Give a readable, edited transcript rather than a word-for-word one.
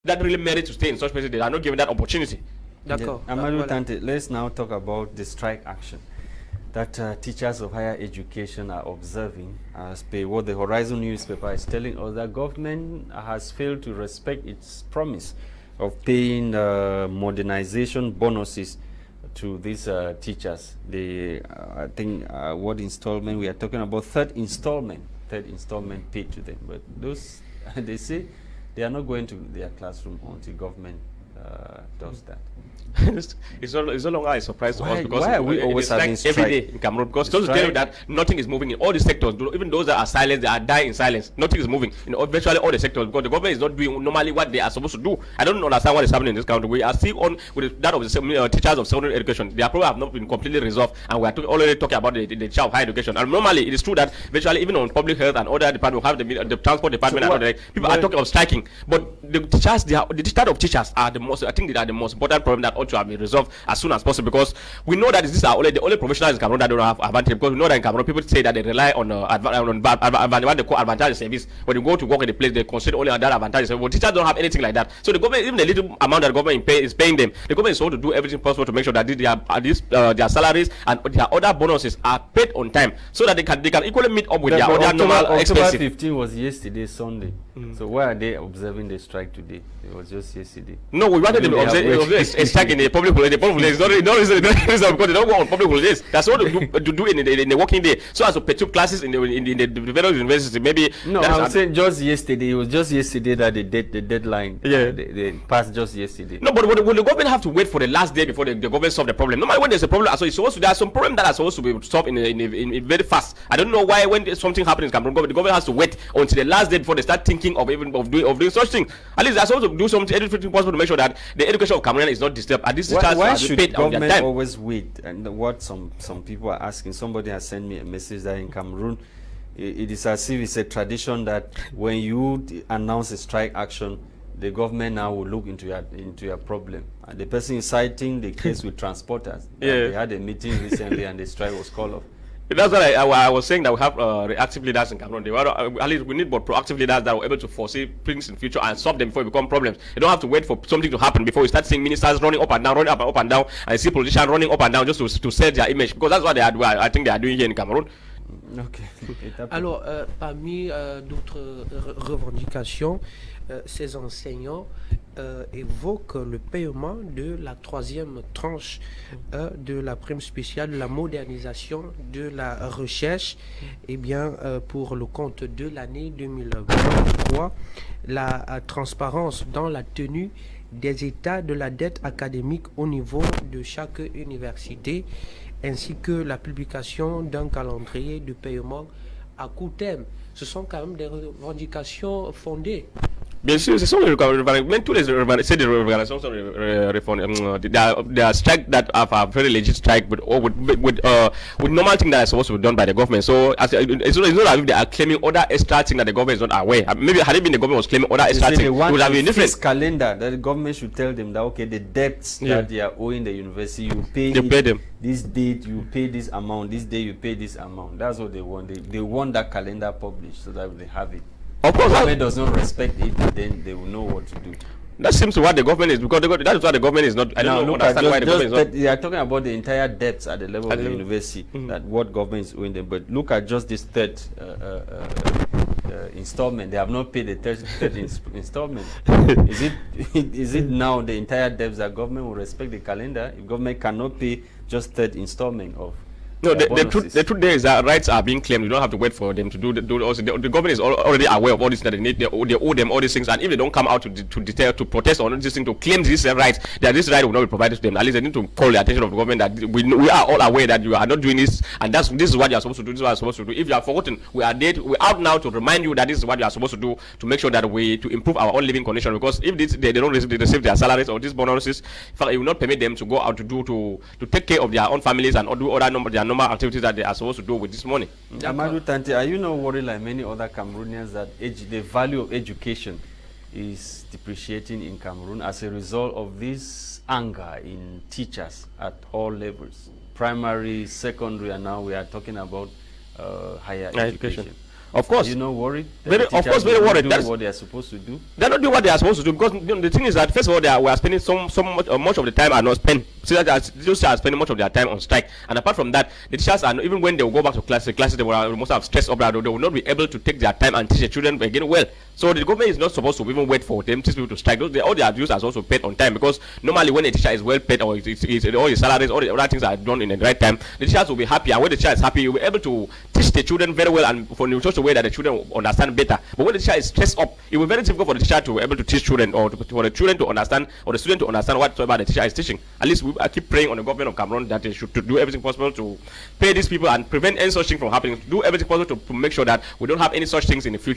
that really merit to stay in such places, they are not given that opportunity. D'accord. Amadou Tante, let's now talk about the strike action that teachers of higher education are observing as per what the Horizon newspaper is telling us, that government has failed to respect its promise of paying modernization bonuses to these teachers. I think what installment we are talking about, third installment paid to them, but those they say they are not going to their classroom until government does that. it's no longer a surprise to us, because why are we always having strike every day in Cameroon? Because those tell you that nothing is moving in all the sectors. Even those that are silent, they are dying in silence. Nothing is moving in virtually all the sectors, because the government is not doing normally what they are supposed to do. I don't understand what is happening in this country. We are still on with that of the teachers of secondary education. Their problem have not been completely resolved, and we are already talking about the child of higher education. And normally, it is true that virtually even on public health and other departments, we have the transport department, so and other, people are talking of striking. But the teachers, the standard of teachers are the most. I think they are the most important problem that ought to have been resolved as soon as possible, because we know that these are the only professionals in Cameroon that don't have advantage. Because we know that in Cameroon, people say that they rely on what they call advantage service. When you go to work in the place, they consider only on that advantage service. But teachers don't have anything like that. So the government, even the little amount that the government is paying them, the government is supposed to do everything possible to make sure that their salaries and their other bonuses are paid on time, so that they can equally meet up with their other normal expenses. October 15 was yesterday, Sunday. So why are they observing the strike today? It was just yesterday. No, we wanted them to observe a strike in the public holiday. Because they don't go on public holidays. That's what to do in the working day, so as to perturb classes in the various universities. Maybe no, I was saying just yesterday. It was just yesterday that the deadline. Yeah, they passed just yesterday. No, but will the government have to wait for the last day before the government solve the problem? Normally, when there's a problem, so it's supposed to, there are some problems that are supposed to be solved in very fast. I don't know why when something happens in Cameroon, the government has to wait until the last day before they start thinking of doing such thing. At least they're supposed to do something, everything possible to make sure that the education of Cameroon is not disturbed. And this why should government always wait? And what some people are asking, somebody has sent me a message that in Cameroon, it is as if it's a tradition that when you announce a strike action, the government now will look into your problem. And the person is citing the case with transporters. They had a meeting recently and the strike was called off. That's what I was saying, that we have reactive leaders in Cameroon. At least we need more proactive leaders that are able to foresee things in future and solve them before it become problems. You don't have to wait for something to happen before you start seeing ministers running up and down, and see politicians running up and down just to sell their image, because that's what I think they are doing here in Cameroon. Okay. Alors, parmi d'autres revendications, ces enseignants évoquent le paiement de la troisième tranche de la prime spéciale de la modernisation de la recherche, et bien pour le compte de l'année 2023, la transparence dans la tenue des états de la dette académique au niveau de chaque université, ainsi que la publication d'un calendrier de paiement à court terme. Ce sont quand même des revendications fondées. Bien sûr, ce sont les revendications. Tous les revendications sont they are strike that have a very legit strike, but with normal things that are supposed to be done by the government. So it's not as if they are claiming other extra things that the government is not aware. Maybe had it been the government was claiming other extra things, it would have been different. Calendar that the government should tell them that okay, the debts that they are owing the university, you pay them. This date you pay this amount, this day you pay this amount. That's what they want. They want that calendar published so that they have it. Of course, if the government does not respect it, then they will know what to do. That seems to what the government is, because that is what the government is not. I don't understand why the government is not. They are talking about the entire debts at the level of the university, that what government is owing them. But look at just this third installment. They have not paid the third installment. Is it now the entire debts that government will respect the calendar if government cannot pay just third installment of? No, the truth there is that rights are being claimed. You don't have to wait for them to do also. The government is already aware of all this, that they owe them all these things, and if they don't come out to protest on this thing, to claim these rights, that this right will not be provided to them. At least they need to call the attention of the government that we are all aware that you are not doing this, and this is what you are supposed to do. This is what you are supposed to do. If you are forgotten, we are out now to remind you that this is what you are supposed to do to make sure that to improve our own living condition. Because if they don't receive their salaries or these bonuses, in fact, it will not permit them to go out to take care of their own families and do other normal activities that they are supposed to do with this money. Amadou Tante, are you not worried like many other Cameroonians that the value of education is depreciating in Cameroon as a result of this anger in teachers at all levels, primary, secondary, and now we are talking about higher education? Of course. Are you not worried? Of course, very worried. That's what they are supposed to do. They're not doing what they are supposed to do, because the thing is that, first of all, we are spending much of the time are not spent. So that those are spending much of their time on strike. And apart from that, the teachers are, even when they will go back to classes they will most have stressed up. They will not be able to take their time and teach the children again well. So the government is not supposed to even wait for them teach people to strike. All their dues are also paid on time, because normally when a teacher is well paid, or all his salaries, all the other things are done in the right time, the teachers will be happy. And when the teacher is happy, he will be able to teach the children very well, and in such a way that the children will understand better. But when the teacher is stressed up, it will be very difficult for the teacher to be able to teach children, or for the children to understand, or the student to understand whatsoever the teacher is teaching. At least I keep praying on the government of Cameroon that they should do everything possible to pay these people and prevent any such thing from happening. Do everything possible to make sure that we don't have any such things in the future.